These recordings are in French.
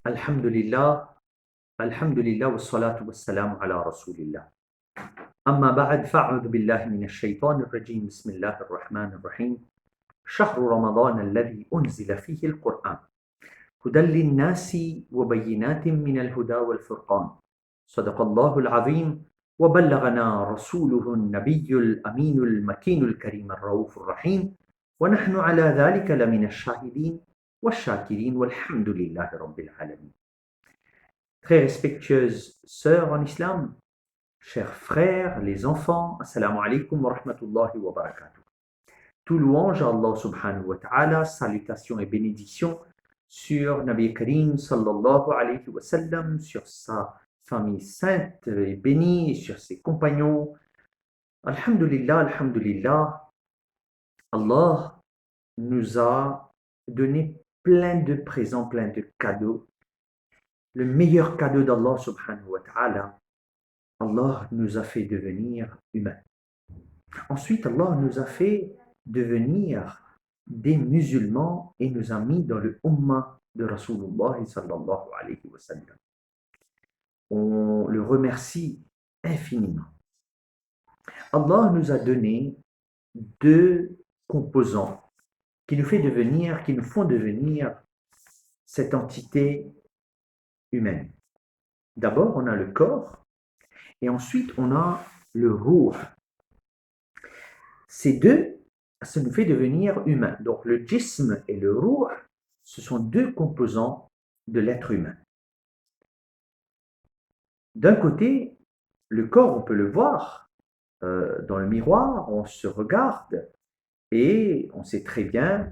الحمد لله الحمد لله والصلاة والسلام على رسول الله أما بعد فأعوذ بالله من الشيطان الرجيم بسم الله الرحمن الرحيم شهر رمضان الذي أنزل فيه القرآن هدى للناس وبينات من الهدى والفرقان صدق الله العظيم وبلغنا رسوله النبي الأمين المكين الكريم الرؤوف الرحيم ونحن على ذلك لمن الشاهدين والشاكرين والحمد لله رب العالمين. Très respectueuses sœurs en islam, chers frères, les enfants, assalamu alaikum wa rahmatullahi wa barakatuh. Tout louange à Allah subhanahu wa ta'ala, salutations et bénédictions sur Nabi Karim sallallahu alayhi wa sallam, sur sa famille sainte et bénie, et sur ses compagnons. Alhamdulillah, alhamdulillah, Allah nous a donné plein de présents, plein de cadeaux. Le meilleur cadeau d'Allah subhanahu wa ta'ala, Allah nous a fait devenir humains. Ensuite, Allah nous a fait devenir des musulmans et nous a mis dans le ummah de Rasulullah sallallahu alayhi wa sallam. On le remercie infiniment. Allah nous a donné deux composants qui nous font devenir cette entité humaine. D'abord, on a le corps et ensuite, on a le ruh. Ces deux, ça nous fait devenir humain. Donc, le jism et le ruh, ce sont deux composants de l'être humain. D'un côté, le corps, on peut le voir dans le miroir, on se regarde et on sait très bien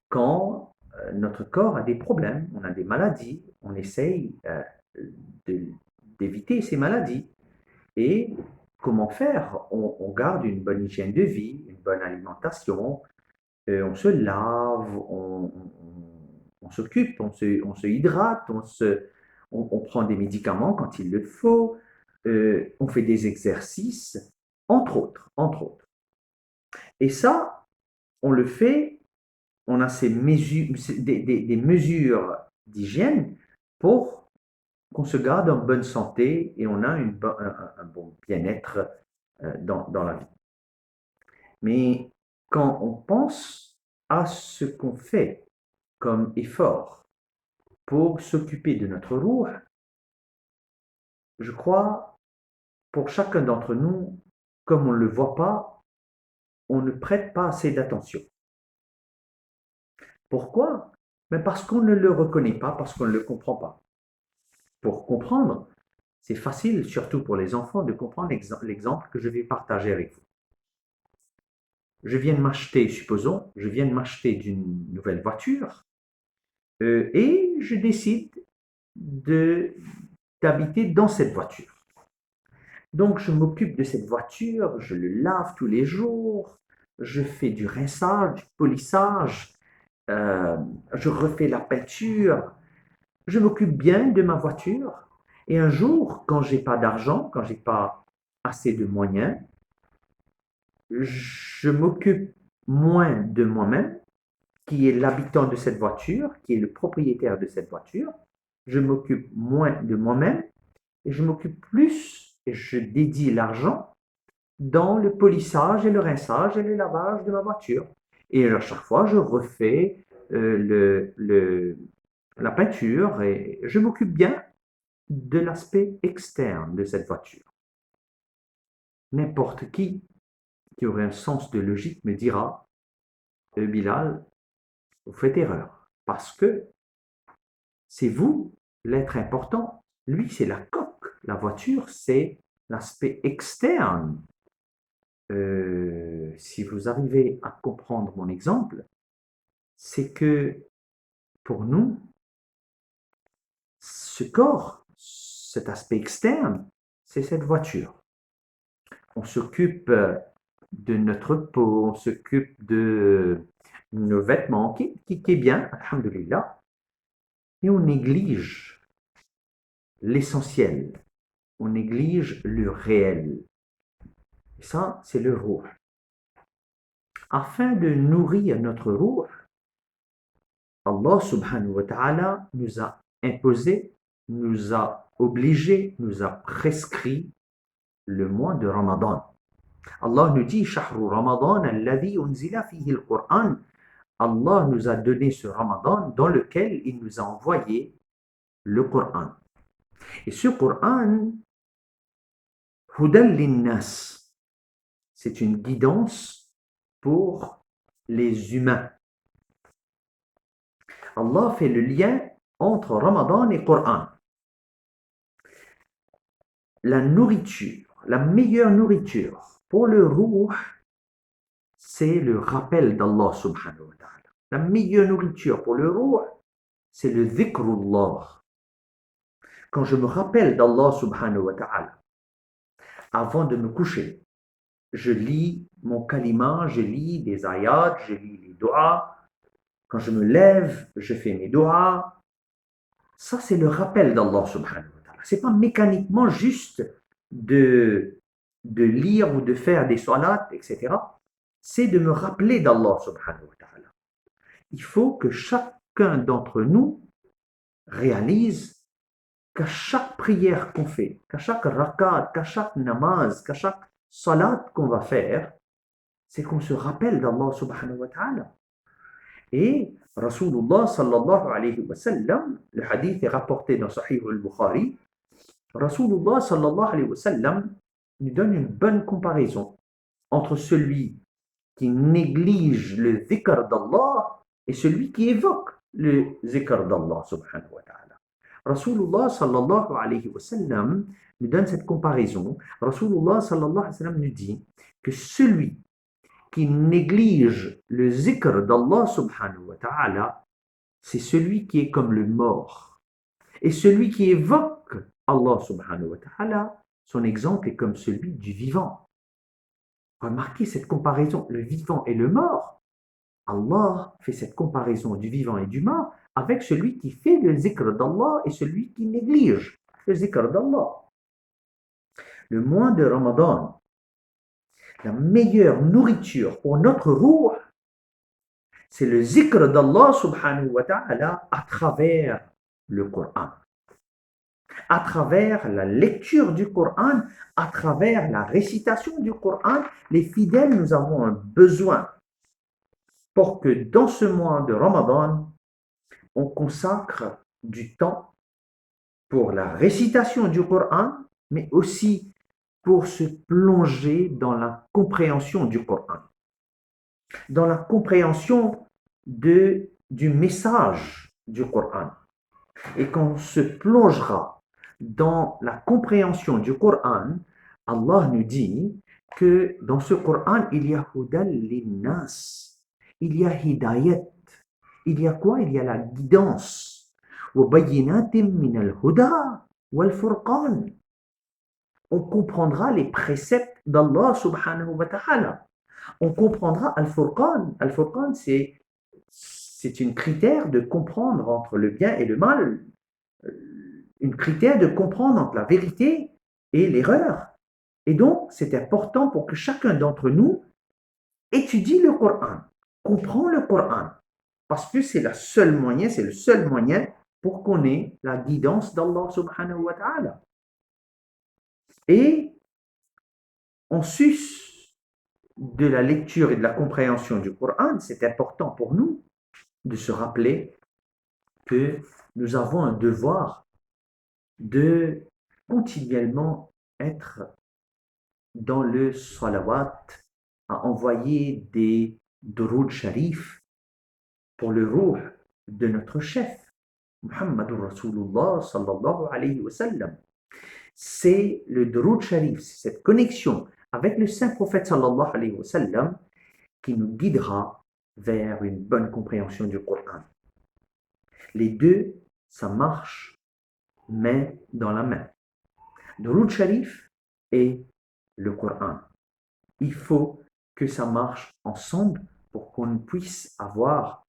quand notre corps a des problèmes, on a des maladies, on essaye d'éviter ces maladies. Et comment faire? On garde une bonne hygiène de vie, une bonne alimentation, on se lave, on s'occupe, on se hydrate, on prend des médicaments quand il le faut, on fait des exercices, entre autres. Et ça, on le fait, on a des mesures d'hygiène pour qu'on se garde en bonne santé et on a un bon bien-être dans la vie. Mais quand on pense à ce qu'on fait comme effort pour s'occuper de notre ruh, je crois, pour chacun d'entre nous, comme on ne le voit pas, on ne prête pas assez d'attention. Pourquoi? Mais parce qu'on ne le reconnaît pas, parce qu'on ne le comprend pas. Pour comprendre, c'est facile, surtout pour les enfants, de comprendre l'exemple que je vais partager avec vous. Je viens de m'acheter, supposons, d'une nouvelle voiture et je décide d'habiter dans cette voiture. Donc, je m'occupe de cette voiture, je le lave tous les jours, je fais du rinçage, du polissage, je refais la peinture, je m'occupe bien de ma voiture. Et un jour, quand j'ai pas d'argent, quand j'ai pas assez de moyens, je m'occupe moins de moi-même, qui est l'habitant de cette voiture, qui est le propriétaire de cette voiture. Je m'occupe moins de moi-même et je m'occupe plus et je dédie l'argent dans le polissage et le rinçage et le lavage de ma voiture. Et à chaque fois, je refais la peinture et je m'occupe bien de l'aspect externe de cette voiture. N'importe qui aurait un sens de logique me dira, Bilal, vous faites erreur, parce que c'est vous l'être important. Lui, c'est la coque. La voiture, c'est l'aspect externe. Si vous arrivez à comprendre mon exemple, c'est que pour nous, ce corps, cet aspect externe, c'est cette voiture. On s'occupe de notre peau, on s'occupe de nos vêtements, qui est bien, alhamdulillah, et on néglige l'essentiel, on néglige le réel. Et ça, c'est le ruh. Afin de nourrir notre ruh, Allah subhanahu wa ta'ala nous a imposé, nous a obligé, nous a prescrit le mois de Ramadan. Allah nous dit Shahru Ramadan alladhi unzila fihi al-Qur'an. Allah nous a donné ce Ramadan dans lequel il nous a envoyé le Coran. Et ce Coran, Hudan linnas, c'est une guidance pour les humains. Allah fait le lien entre Ramadan et Coran. La nourriture, la meilleure nourriture pour le ruh, c'est le rappel d'Allah subhanahu wa ta'ala. La meilleure nourriture pour le ruh, c'est le dhikrullah. Quand je me rappelle d'Allah subhanahu wa ta'ala, avant de me coucher, je lis mon kalima, je lis des ayats, je lis les doigts. Quand je me lève, je fais mes doigts. Ça, c'est le rappel d'Allah subhanahu wa ta'ala. Ce n'est pas mécaniquement juste de lire ou de faire des salats, etc. C'est de me rappeler d'Allah subhanahu wa ta'ala. Il faut que chacun d'entre nous réalise qu'à chaque prière qu'on fait, qu'à chaque rakat, qu'à chaque namaz, qu'à chaque salat qu'on va faire, c'est qu'on se rappelle d'Allah subhanahu wa ta'ala. Et Rasulullah sallallahu alayhi wa sallam, le hadith est rapporté dans Sahih al-Bukhari, Rasulullah sallallahu alayhi wa sallam nous donne une bonne comparaison entre celui qui néglige le dhikr d'Allah et celui qui évoque le dhikr d'Allah subhanahu wa ta'ala. Rasulullah sallallahu alayhi wa sallam nous donne cette comparaison. Rasulullah sallallahu alayhi wa sallam nous dit que celui qui néglige le zikr d'Allah subhanahu wa ta'ala, c'est celui qui est comme le mort. Et celui qui évoque Allah subhanahu wa ta'ala, son exemple est comme celui du vivant. Remarquez cette comparaison, le vivant et le mort. Allah fait cette comparaison du vivant et du mort avec celui qui fait le zikr d'Allah et celui qui néglige le zikr d'Allah. Le mois de Ramadan, la meilleure nourriture pour notre ruh, c'est le zikr d'Allah subhanahu wa ta'ala à travers le Coran. À travers la lecture du Coran, à travers la récitation du Coran, les fidèles, nous avons un besoin pour que dans ce mois de Ramadan, on consacre du temps pour la récitation du Coran, mais aussi pour se plonger dans la compréhension du Coran, dans la compréhension du message du Coran. Et qu'on se plongera dans la compréhension du Coran, Allah nous dit que dans ce Coran, il y a Hudan linnas, il y a Hidayat. Il y a quoi? Il y a la guidance. وَبَيِّنَاتٍ مِّنَ الْهُدَى وَالْفُرْقَانِ. On comprendra les préceptes d'Allah subhanahu wa ta'ala. On comprendra Al-Furqan. Al-Furqan, c'est une critère de comprendre entre le bien et le mal. Une critère de comprendre entre la vérité et l'erreur. Et donc, c'est important pour que chacun d'entre nous étudie le Coran, comprend le Coran. Parce que c'est le seul moyen pour qu'on ait la guidance d'Allah subhanahu wa ta'ala. Et en sus de la lecture et de la compréhension du Coran, c'est important pour nous de se rappeler que nous avons un devoir de continuellement être dans le salawat, à envoyer des duroud sharif pour le ruh de notre chef, Muhammadur Rasulullah sallallahu alayhi wa sallam. C'est le duroud sharif, c'est cette connexion avec le saint prophète sallallahu alayhi wa sallam qui nous guidera vers une bonne compréhension du Coran. Les deux, ça marche main dans la main. Duroud sharif et le Coran. Il faut que ça marche ensemble pour qu'on puisse avoir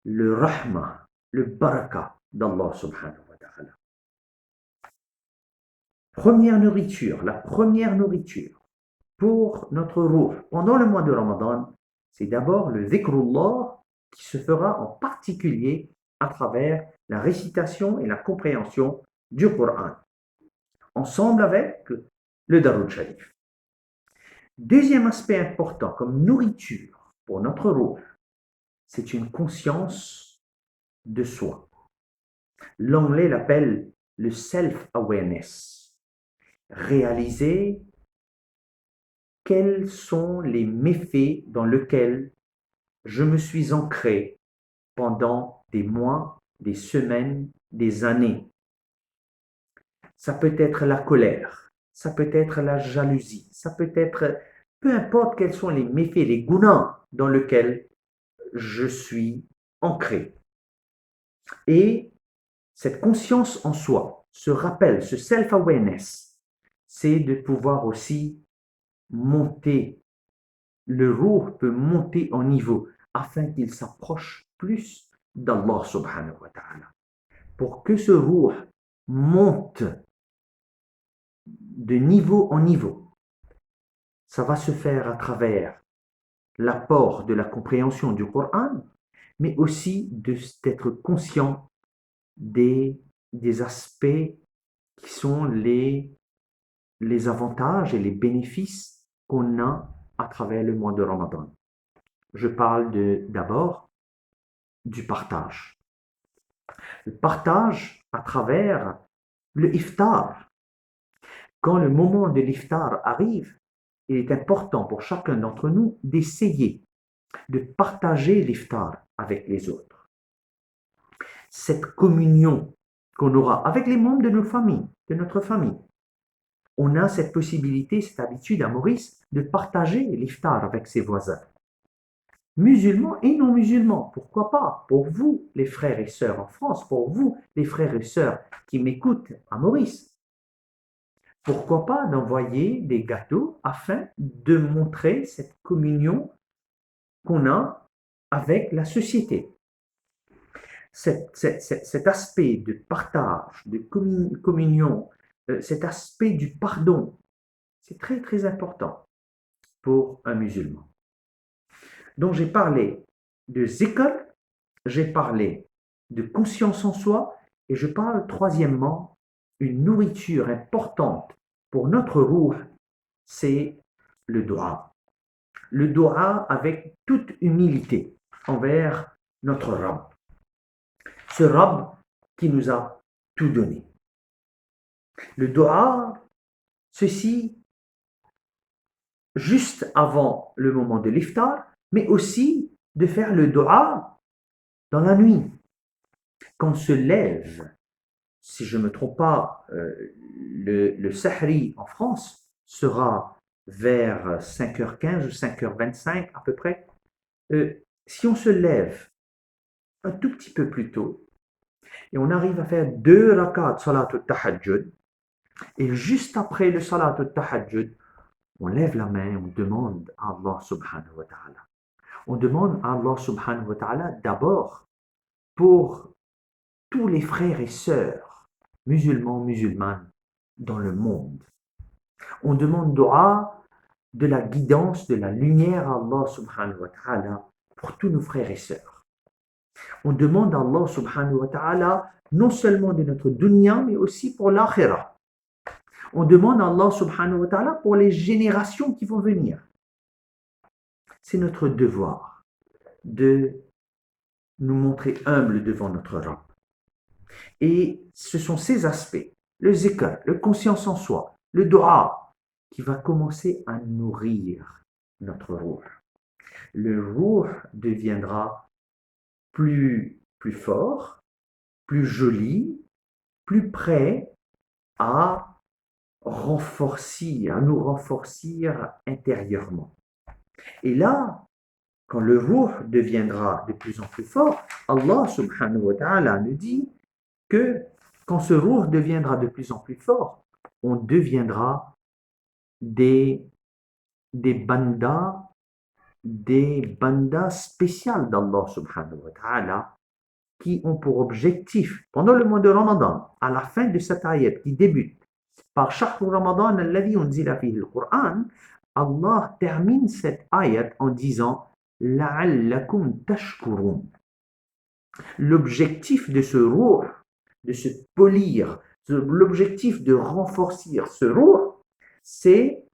le rahma, le baraka d'Allah subhanahu wa ta'ala. La première nourriture pour notre ruh pendant le mois de Ramadan, c'est d'abord le dhikrullah qui se fera en particulier à travers la récitation et la compréhension du Coran, ensemble avec le Darul Sharif. Deuxième aspect important comme nourriture pour notre ruh, c'est une conscience de soi. L'anglais l'appelle le self-awareness. Réaliser quels sont les méfaits dans lesquels je me suis ancré pendant des mois, des semaines, des années. Ça peut être la colère, ça peut être la jalousie, ça peut être, peu importe quels sont les méfaits, les gunas dans lesquels je suis ancré. Et cette conscience en soi, ce rappel, ce self-awareness, c'est de pouvoir aussi monter. Le ruh peut monter en niveau afin qu'il s'approche plus d'Allah subhanahu wa ta'ala. Pour que ce ruh monte de niveau en niveau, ça va se faire à travers l'apport de la compréhension du Coran, mais aussi d'être conscient des aspects qui sont les avantages et les bénéfices qu'on a à travers le mois de Ramadan. Je parle d'abord du partage. Le partage à travers le iftar. Quand le moment de l'iftar arrive, il est important pour chacun d'entre nous d'essayer de partager l'iftar avec les autres. Cette communion qu'on aura avec les membres de nos familles, de notre famille, on a cette possibilité, cette habitude à Maurice de partager l'iftar avec ses voisins. Musulmans et non musulmans, pourquoi pas? Pour vous, les frères et sœurs en France, pour vous, les frères et sœurs qui m'écoutent à Maurice, pourquoi pas d'envoyer des gâteaux afin de montrer cette communion qu'on a avec la société. Cet aspect de partage, de communion, cet aspect du pardon, c'est très très important pour un musulman. Donc j'ai parlé de zikr, j'ai parlé de conscience en soi et je parle troisièmement, une nourriture importante pour notre ruh, c'est le dua. Le dua avec toute humilité envers notre Rabb. Ce Rabb qui nous a tout donné. Le dua, ceci juste avant le moment de l'iftar, mais aussi de faire le dua dans la nuit. Quand on se lève, si je ne me trompe pas, le Sahri en France sera vers 5h15 ou 5h25 à peu près. Si on se lève un tout petit peu plus tôt et on arrive à faire 2 rakats de salat al-tahajjud, et juste après le salat al-tahajjud, on lève la main, on demande à Allah subhanahu wa ta'ala. On demande à Allah subhanahu wa ta'ala d'abord pour tous les frères et sœurs musulmans, musulmanes dans le monde. On demande dua de la guidance, de la lumière à Allah subhanahu wa ta'ala pour tous nos frères et sœurs. On demande à Allah subhanahu wa ta'ala non seulement de notre dunya, mais aussi pour l'akhirah. On demande à Allah subhanahu wa ta'ala pour les générations qui vont venir. C'est notre devoir de nous montrer humbles devant notre Rabb. Et ce sont ces aspects, le zikr, le conscience en soi, le dua, qui va commencer à nourrir notre ruh. Le ruh deviendra plus fort, plus joli, plus prêt à nous renforcer intérieurement. Et là, quand le ruh deviendra de plus en plus fort, Allah subhanahu wa ta'ala nous dit que quand ce ruh deviendra de plus en plus fort, on deviendra des bandas spéciales d'Allah subhanahu wa ta'ala qui ont pour objectif, pendant le mois de Ramadan, à la fin de cette ayat qui débute par Shahru Ramadan alladhi unzila fihi al-Qur'an, Allah termine cette ayat en disant La'allakum tashkurun. L'objectif de ce ruh, de se polir, l'objectif de renforcer ce ruh, c'est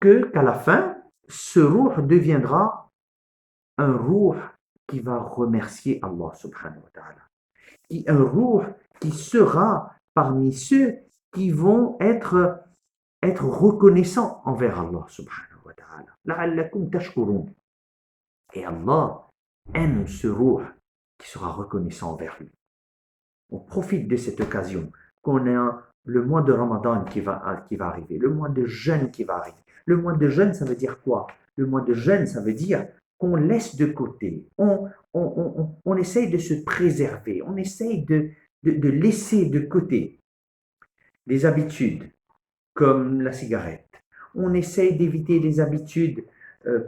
qu'à la fin, ce ruh deviendra un ruh qui va remercier Allah subhanahu wa ta'ala. Un ruh qui sera parmi ceux qui vont être reconnaissants envers Allah subhanahu wa ta'ala. La'allakum tashkurun. Et Allah aime ce ruh qui sera reconnaissant envers lui. On profite de cette occasion qu'on a le mois de Ramadan qui va arriver, le mois de jeûne qui va arriver. Le mois de jeûne, ça veut dire quoi? Le mois de jeûne, ça veut dire qu'on laisse de côté, on essaye de se préserver, on essaye de laisser de côté des habitudes comme la cigarette. On essaye d'éviter des habitudes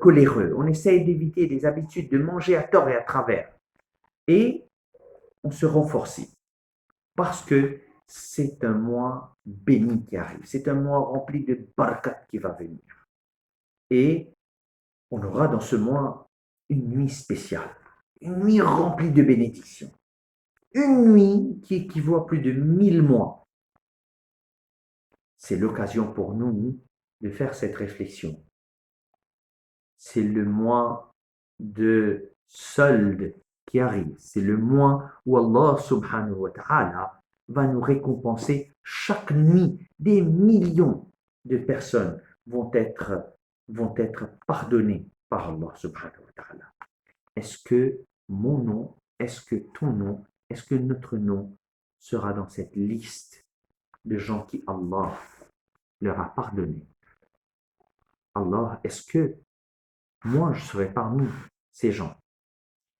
coléreuses, on essaye d'éviter des habitudes de manger à tort et à travers. Et on se renforce parce que c'est un mois béni qui arrive, c'est un mois rempli de barakat qui va venir. Et on aura dans ce mois une nuit spéciale, une nuit remplie de bénédictions, une nuit qui équivaut à plus de 1000 mois. C'est l'occasion pour nous de faire cette réflexion. C'est le mois de solde qui arrive. C'est le mois où Allah subhanahu wa ta'ala va nous récompenser chaque nuit. Des millions de personnes vont être pardonnées par Allah subhanahu wa ta'ala. Est-ce que mon nom, est-ce que ton nom, est-ce que notre nom sera dans cette liste de gens qui Allah leur a pardonné? Allah, est-ce que moi je serai parmi ces gens?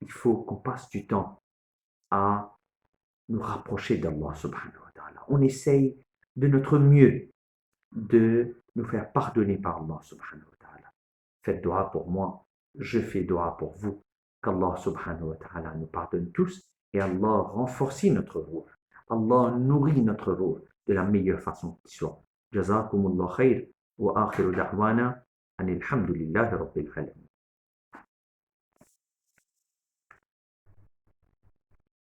Il faut qu'on passe du temps à nous rapprocher d'Allah subhanahu wa ta'ala. On essaye de notre mieux de nous faire pardonner par Allah subhanahu wa ta'ala. Faites dua pour moi, je fais dua pour vous. Qu'Allah subhanahu wa ta'ala nous pardonne tous et Allah renforce notre ruh. Allah nourrit notre ruh de la meilleure façon qui soit. Jazakumullah khair wa akhiru da'wana anil hamdulillahi rabbil alamin.